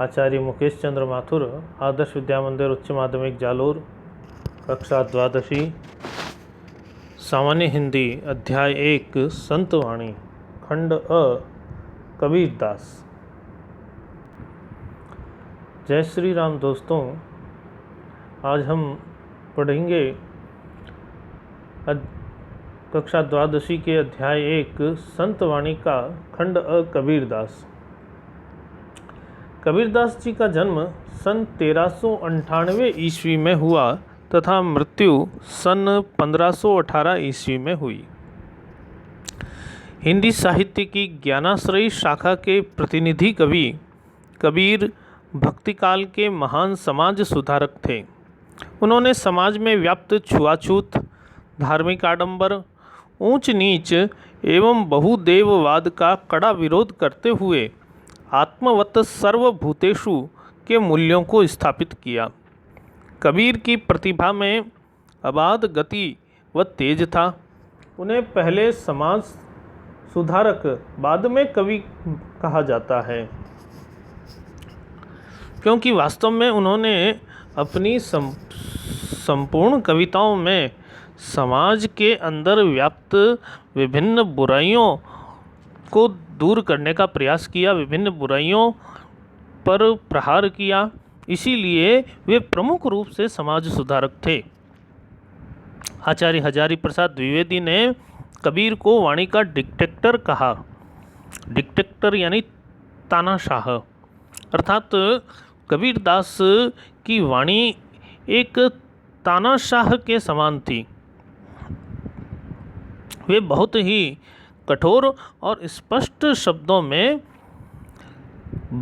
आचार्य मुकेश चंद्र माथुर, आदर्श विद्या मंदिर उच्च माध्यमिक जालोर, कक्षा द्वादशी, सामान्य हिंदी, अध्याय 1, संत वाणी, खंड अ, कबीरदास। जय श्री राम दोस्तों, आज हम पढ़ेंगे कक्षा द्वादशी के अध्याय 1, संत वाणी का खंड अ, कबीरदास। कबीरदास जी का जन्म सन 1398 ईस्वी में हुआ तथा मृत्यु सन 1518 ईस्वी में हुई। हिंदी साहित्य की ज्ञानाश्रयी शाखा के प्रतिनिधि कवि कबीर भक्तिकाल के महान समाज सुधारक थे। उन्होंने समाज में व्याप्त छुआछूत, धार्मिक आडंबर, ऊंच नीच एवं बहुदेववाद का कड़ा विरोध करते हुए आत्मवत सर्वभूतेषु के मूल्यों को स्थापित किया। कबीर की प्रतिभा में अबाध गति व तेज था। उन्हें पहले समाज सुधारक, बाद में कवि कहा जाता है, क्योंकि वास्तव में उन्होंने अपनी संपूर्ण कविताओं में समाज के अंदर व्याप्त विभिन्न बुराइयों को दूर करने का प्रयास किया, विभिन्न बुराइयों पर प्रहार किया। इसीलिए वे प्रमुख रूप से समाज सुधारक थे। आचार्य हजारी प्रसाद द्विवेदी ने कबीर को वाणी का डिक्टेटर कहा। डिक्टेटर यानी तानाशाह, अर्थात कबीरदास की वाणी एक तानाशाह के समान थी। वे बहुत ही कठोर और स्पष्ट शब्दों में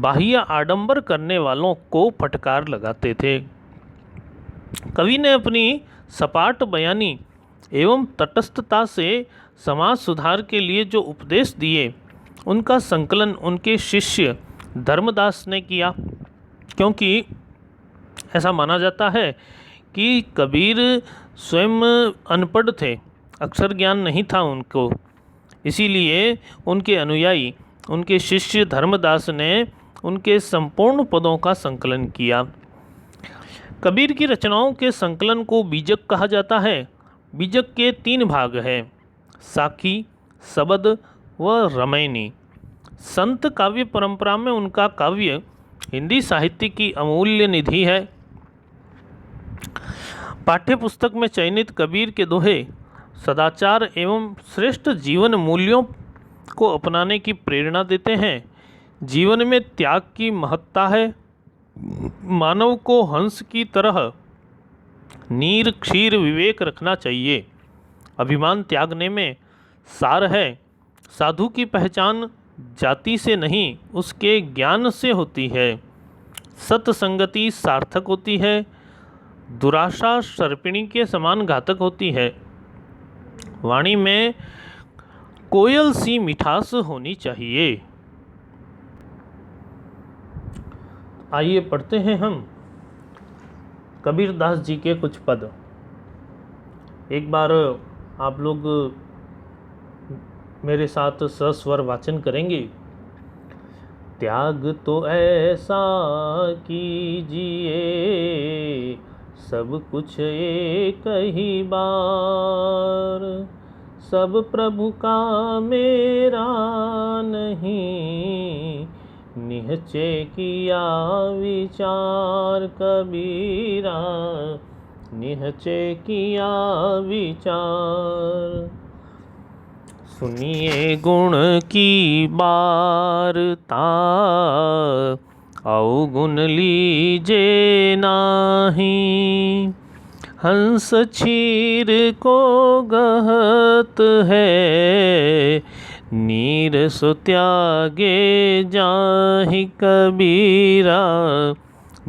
बाह्य आडंबर करने वालों को फटकार लगाते थे। कवि ने अपनी सपाट बयानी एवं तटस्थता से समाज सुधार के लिए जो उपदेश दिए, उनका संकलन उनके शिष्य धर्मदास ने किया। क्योंकि ऐसा माना जाता है कि कबीर स्वयं अनपढ़ थे, अक्षर ज्ञान नहीं था उनको। इसीलिए उनके अनुयायी, उनके शिष्य धर्मदास ने उनके संपूर्ण पदों का संकलन किया। कबीर की रचनाओं के संकलन को बीजक कहा जाता है। बीजक के 3 भाग हैं, साखी, सबद व रमैनी। संत काव्य परंपरा में उनका काव्य हिंदी साहित्य की अमूल्य निधि है। पाठ्य पुस्तक में चयनित कबीर के दोहे सदाचार एवं श्रेष्ठ जीवन मूल्यों को अपनाने की प्रेरणा देते हैं। जीवन में त्याग की महत्ता है। मानव को हंस की तरह नीर क्षीर विवेक रखना चाहिए। अभिमान त्यागने में सार है। साधु की पहचान जाति से नहीं, उसके ज्ञान से होती है। सत्संगति सार्थक होती है। दुराशा सर्पिणी के समान घातक होती है। वाणी में कोयल सी मिठास होनी चाहिए। आइए पढ़ते हैं हम कबीरदास जी के कुछ पद। एक बार आप लोग मेरे साथ सस्वर वाचन करेंगे। त्याग तो ऐसा कीजिए, सब कुछ एक ही बार। सब प्रभु का मेरा नहीं, निहचे किया विचार कबीरा, निहचे किया विचार। सुनिए गुण की बारता, अवगुण लीजे नाही। हंस क्षीर को गहत है, नीर सो त्यागे जाहि कबीरा,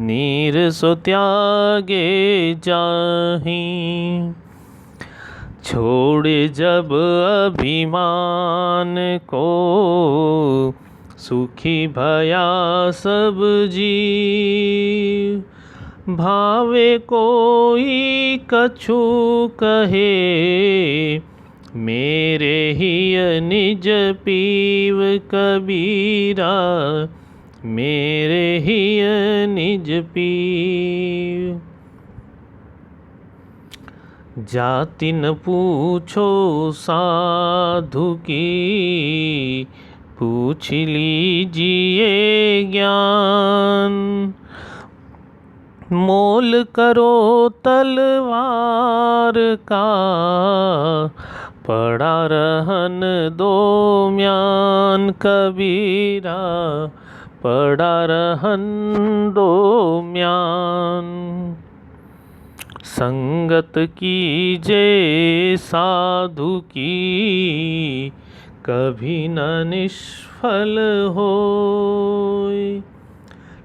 नीर सो त्यागे जाहि। छोड़े जब अभिमान को, सुखी भया सब जीव। भावे कोई कछु कहे, मेरे ही निज पीव कबीरा, मेरे ही निज पीर। जाति न पूछो साधु की, पूछ लीजिए ज्ञान। मोल करो तलवार का, पड़ा रहन दो म्यान। कबीरा पड़ा रहन दो म्यान। संगत कीजे साधु की, कभी न निष्फल होय।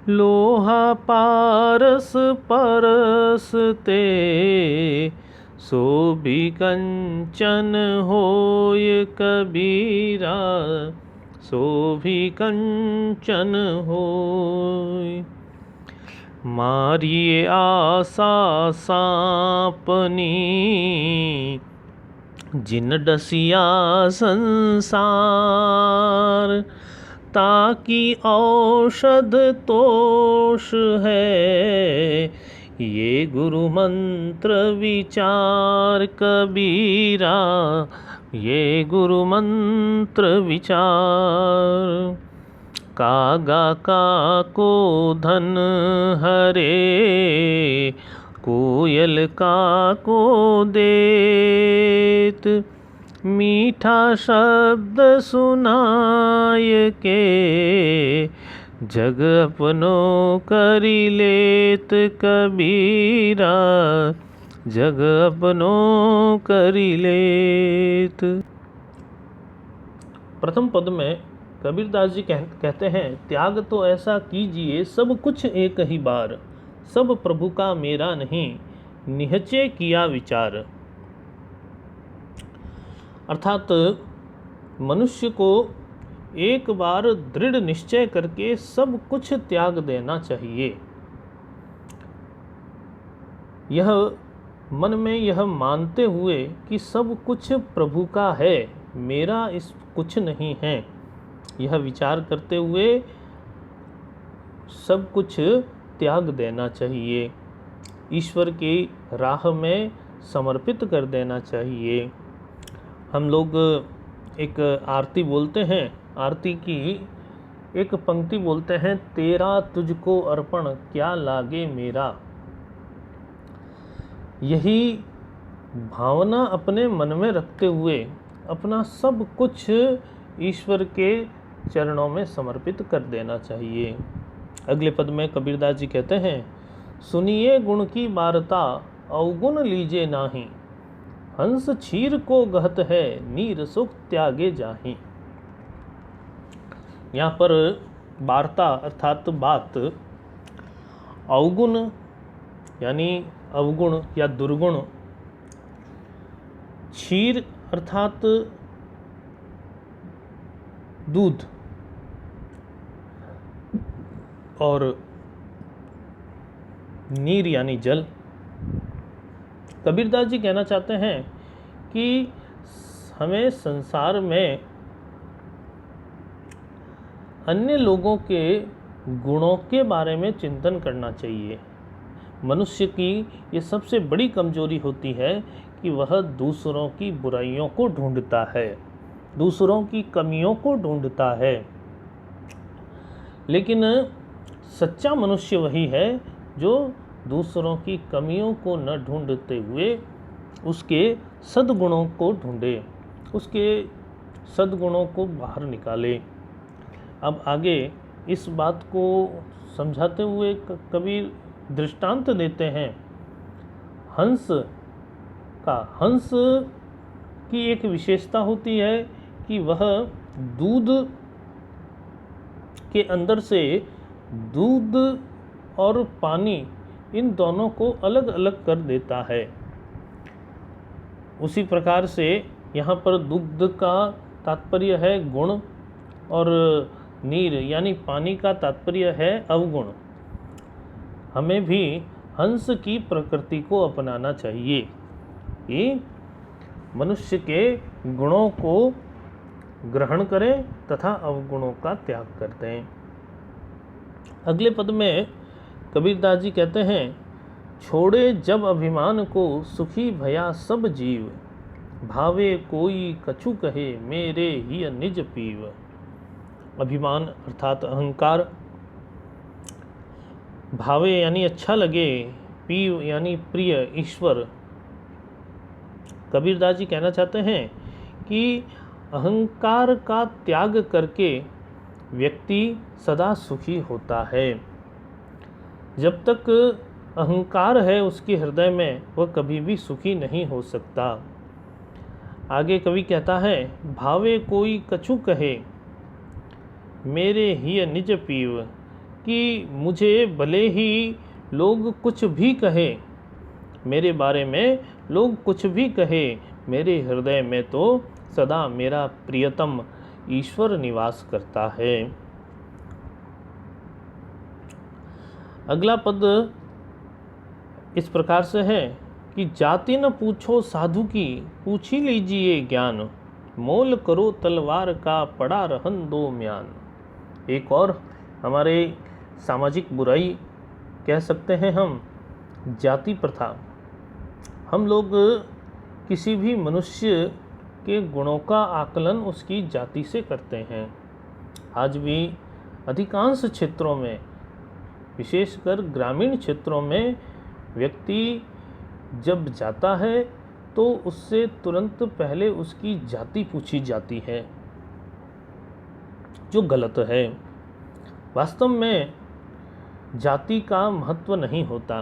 लोहा पारस परसते, सो भी कंचन होय। कबीरा सो भी कंचन होय। मारिए आशा सांपनी, जिन डसिया संसार। ताकि औषध तोष है, ये गुरु मंत्र विचार। कबीरा ये गुरु मंत्र विचार। कागा को धन हरे, कोयल को देत। मीठा शब्द सुनाय के, जग अपनो करी लेत। कबीरा जग अपनो करी लेत। प्रथम पद में कबीरदास जी कहते हैं, त्याग तो ऐसा कीजिए सब कुछ एक ही बार। सब प्रभु का मेरा नहीं, निहचे किया विचार। अर्थात मनुष्य को एक बार दृढ़ निश्चय करके सब कुछ त्याग देना चाहिए। यह मन में यह मानते हुए कि सब कुछ प्रभु का है, मेरा इस कुछ नहीं है, यह विचार करते हुए सब कुछ त्याग देना चाहिए। ईश्वर की राह में समर्पित कर देना चाहिए। हम लोग एक आरती बोलते हैं, आरती की एक पंक्ति बोलते हैं, तेरा तुझको अर्पण क्या लागे मेरा। यही भावना अपने मन में रखते हुए अपना सब कुछ ईश्वर के चरणों में समर्पित कर देना चाहिए। अगले पद में कबीरदास जी कहते हैं, सुनिए गुण की वार्ता अवगुण लीजे नाही। हंस क्षीर को गहत है, नीर सुख त्यागे जाहि। यहाँ पर वार्ता अर्थात बात, अवगुण यानी अवगुण या दुर्गुण, क्षीर अर्थात दूध और नीर यानी जल। कबीरदास जी कहना चाहते हैं कि हमें संसार में अन्य लोगों के गुणों के बारे में चिंतन करना चाहिए। मनुष्य की ये सबसे बड़ी कमजोरी होती है कि वह दूसरों की बुराइयों को ढूंढता है, दूसरों की कमियों को ढूंढता है। लेकिन सच्चा मनुष्य वही है जो दूसरों की कमियों को न ढूंढते हुए उसके सद्गुणों को ढूंढे, उसके सद्गुणों को बाहर निकाले। अब आगे इस बात को समझाते हुए कबीर दृष्टांत देते हैं। हंस की एक विशेषता होती है कि वह दूध के अंदर से दूध और पानी इन दोनों को अलग अलग कर देता है। उसी प्रकार से यहाँ पर दुग्ध का तात्पर्य है गुण और नीर यानी पानी का तात्पर्य है अवगुण। हमें भी हंस की प्रकृति को अपनाना चाहिए कि मनुष्य के गुणों को ग्रहण करें तथा अवगुणों का त्याग कर दें। अगले पद में कबीरदास जी कहते हैं, छोड़े जब अभिमान को सुखी भया सब जीव, भावे कोई कछु कहे मेरे ही निज पीव। अभिमान अर्थात अहंकार, भावे यानी अच्छा लगे, पीव यानी प्रिय ईश्वर। कबीरदास जी कहना चाहते हैं कि अहंकार का त्याग करके व्यक्ति सदा सुखी होता है। जब तक अहंकार है उसके हृदय में, वह कभी भी सुखी नहीं हो सकता। आगे कवि कहता है, भावे कोई कछु कहे मेरे ही निज पीव, कि मुझे भले ही लोग कुछ भी कहे, मेरे बारे में लोग कुछ भी कहे, मेरे हृदय में तो सदा मेरा प्रियतम ईश्वर निवास करता है। अगला पद इस प्रकार से है कि जाति न पूछो साधु की, पूछ ही लीजिए ज्ञान, मोल करो तलवार का पड़ा रहन दो म्यान। एक और हमारे सामाजिक बुराई कह सकते हैं हम, जाति प्रथा। हम लोग किसी भी मनुष्य के गुणों का आकलन उसकी जाति से करते हैं। आज भी अधिकांश क्षेत्रों में, विशेषकर ग्रामीण क्षेत्रों में, व्यक्ति जब जाता है तो उससे तुरंत पहले उसकी जाति पूछी जाती है, जो गलत है। वास्तव में जाति का महत्व नहीं होता।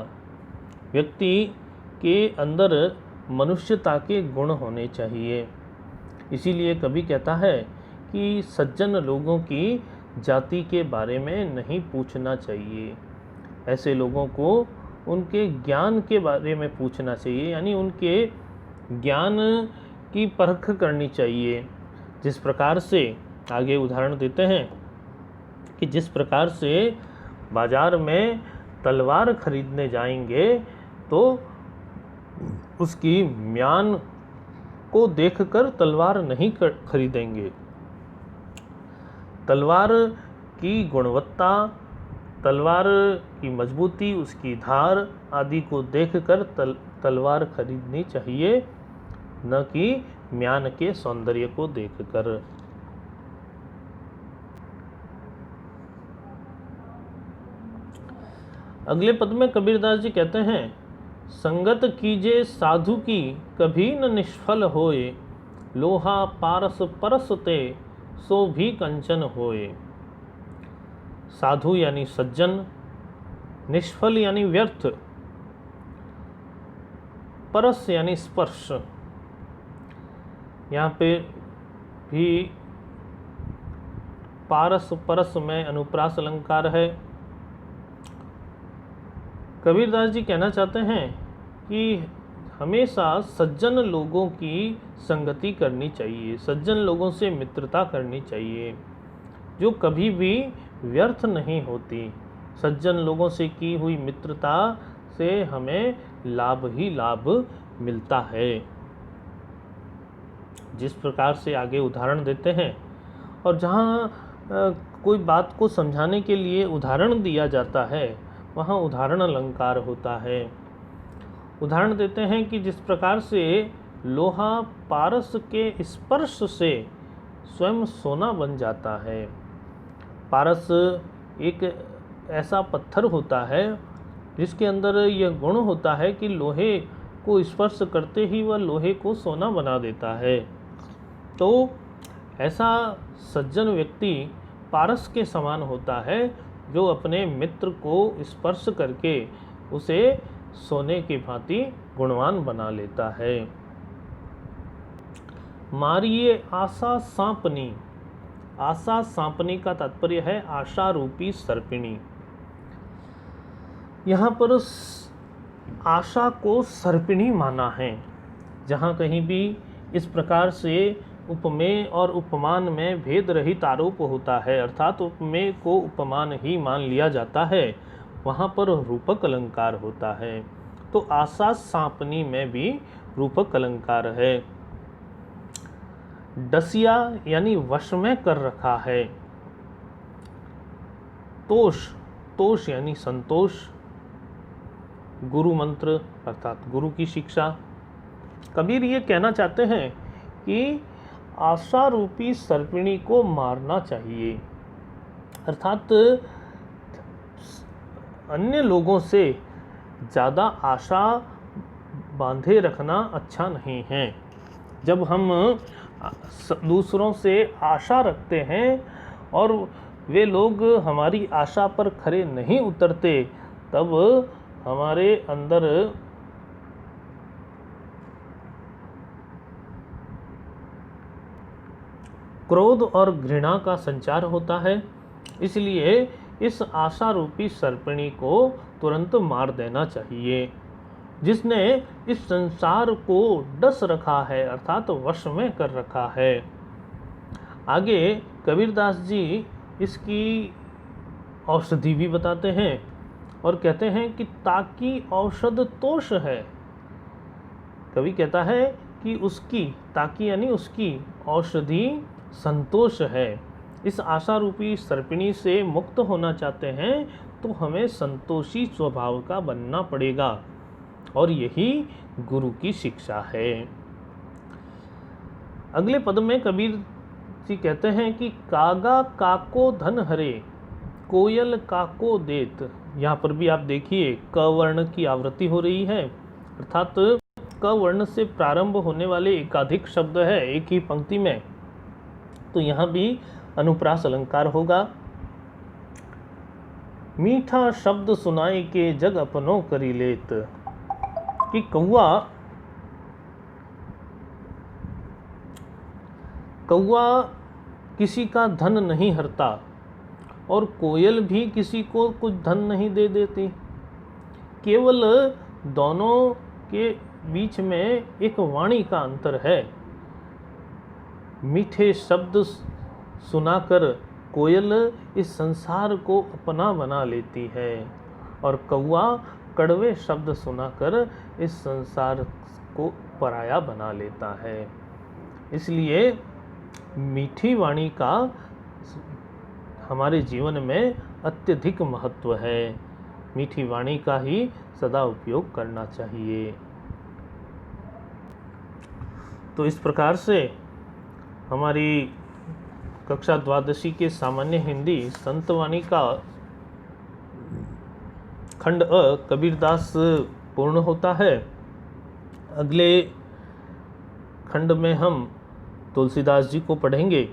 व्यक्ति के अंदर मनुष्यता के गुण होने चाहिए। इसीलिए कवि कहता है कि सज्जन लोगों की जाति के बारे में नहीं पूछना चाहिए। ऐसे लोगों को उनके ज्ञान के बारे में पूछना चाहिए, यानी उनके ज्ञान की परख करनी चाहिए। जिस प्रकार से, आगे उदाहरण देते हैं कि जिस प्रकार से बाजार में तलवार खरीदने जाएंगे तो उसकी म्यान को देखकर तलवार नहीं खरीदेंगे। तलवार की गुणवत्ता, तलवार की मजबूती, उसकी धार आदि को देखकर तलवार खरीदनी चाहिए, न कि म्यान के सौंदर्य को देखकर। अगले पद में कबीरदास जी कहते हैं, संगत कीजे साधु की कभी न निष्फल होए, लोहा पारस परस ते सो भी कंचन होए। साधु यानी सज्जन, निष्फल यानी व्यर्थ, परस यानी स्पर्श। यहाँ पे भी पारस परस में अनुप्रास अलंकार है। कबीरदास जी कहना चाहते हैं कि हमेशा सज्जन लोगों की संगति करनी चाहिए, सज्जन लोगों से मित्रता करनी चाहिए, जो कभी भी व्यर्थ नहीं होती। सज्जन लोगों से की हुई मित्रता से हमें लाभ ही लाभ मिलता है। जिस प्रकार से आगे उदाहरण देते हैं, और जहाँ कोई बात को समझाने के लिए उदाहरण दिया जाता है, वहाँ उदाहरण अलंकार होता है। उदाहरण देते हैं कि जिस प्रकार से लोहा पारस के स्पर्श से स्वयं सोना बन जाता है। पारस एक ऐसा पत्थर होता है जिसके अंदर यह गुण होता है कि लोहे को स्पर्श करते ही वह लोहे को सोना बना देता है। तो ऐसा सज्जन व्यक्ति पारस के समान होता है, जो अपने मित्र को स्पर्श करके उसे सोने की भांति गुणवान बना लेता है। मारिए आशा सांपनी। आशा सांपनी का तात्पर्य है आशा रूपी सर्पिणी। यहाँ पर आशा को सर्पिणी माना है। जहाँ कहीं भी इस प्रकार से उपमेय और उपमान में भेद रहित आरोप होता है, अर्थात उपमेय को उपमान ही मान लिया जाता है, वहाँ पर रूपक अलंकार होता है। तो आशा सांपनी में भी रूपक अलंकार है। डसिया यानी वश में कर रखा है। तोष तोष यानी संतोष, गुरु मंत्र अर्थात गुरु की शिक्षा। कबीर ये कहना चाहते हैं कि आशा रूपी सर्पिणी को मारना चाहिए, अर्थात अन्य लोगों से ज़्यादा आशा बांधे रखना अच्छा नहीं है। जब हम दूसरों से आशा रखते हैं और वे लोग हमारी आशा पर खरे नहीं उतरते, तब हमारे अंदर क्रोध और घृणा का संचार होता है। इसलिए इस आशा रूपी सर्पिणी को तुरंत मार देना चाहिए। जिसने इस संसार को डस रखा है अर्थात वश में कर रखा है। आगे कबीरदास जी इसकी औषधि भी बताते हैं और कहते हैं कि ताकि औषध तोष है। कवि कहता है कि उसकी, ताकि यानी उसकी औषधि संतोष है। इस आशा रूपी सर्पिणी से मुक्त होना चाहते हैं तो हमें संतोषी स्वभाव का बनना पड़ेगा, और यही गुरु की शिक्षा है। अगले पद में कबीर जी कहते हैं कि कागा काको धन हरे, कोयल काको देत। यहाँ पर भी आप देखिए क वर्ण की आवृत्ति हो रही है, अर्थात क वर्ण से प्रारंभ होने वाले एकाधिक शब्द है एक ही पंक्ति में, तो यहाँ भी अनुप्रास अलंकार होगा। मीठा शब्द सुनाए के जग अपनो करी लेत, कि कौआ किसी का धन नहीं हरता और कोयल भी किसी को कुछ धन नहीं दे देती। केवल दोनों के बीच में एक वाणी का अंतर है। मीठे शब्द सुनाकर कोयल इस संसार को अपना बना लेती है और कौआ कड़वे शब्द सुनाकर इस संसार को पराया बना लेता है। इसलिए मीठी वाणी का हमारे जीवन में अत्यधिक महत्व है। मीठी वाणी का ही सदा उपयोग करना चाहिए। तो इस प्रकार से हमारी कक्षा द्वादशी के सामान्य हिंदी संतवाणी का खंड अ कबीरदास पूर्ण होता है। अगले खंड में हम तुलसीदास जी को पढ़ेंगे।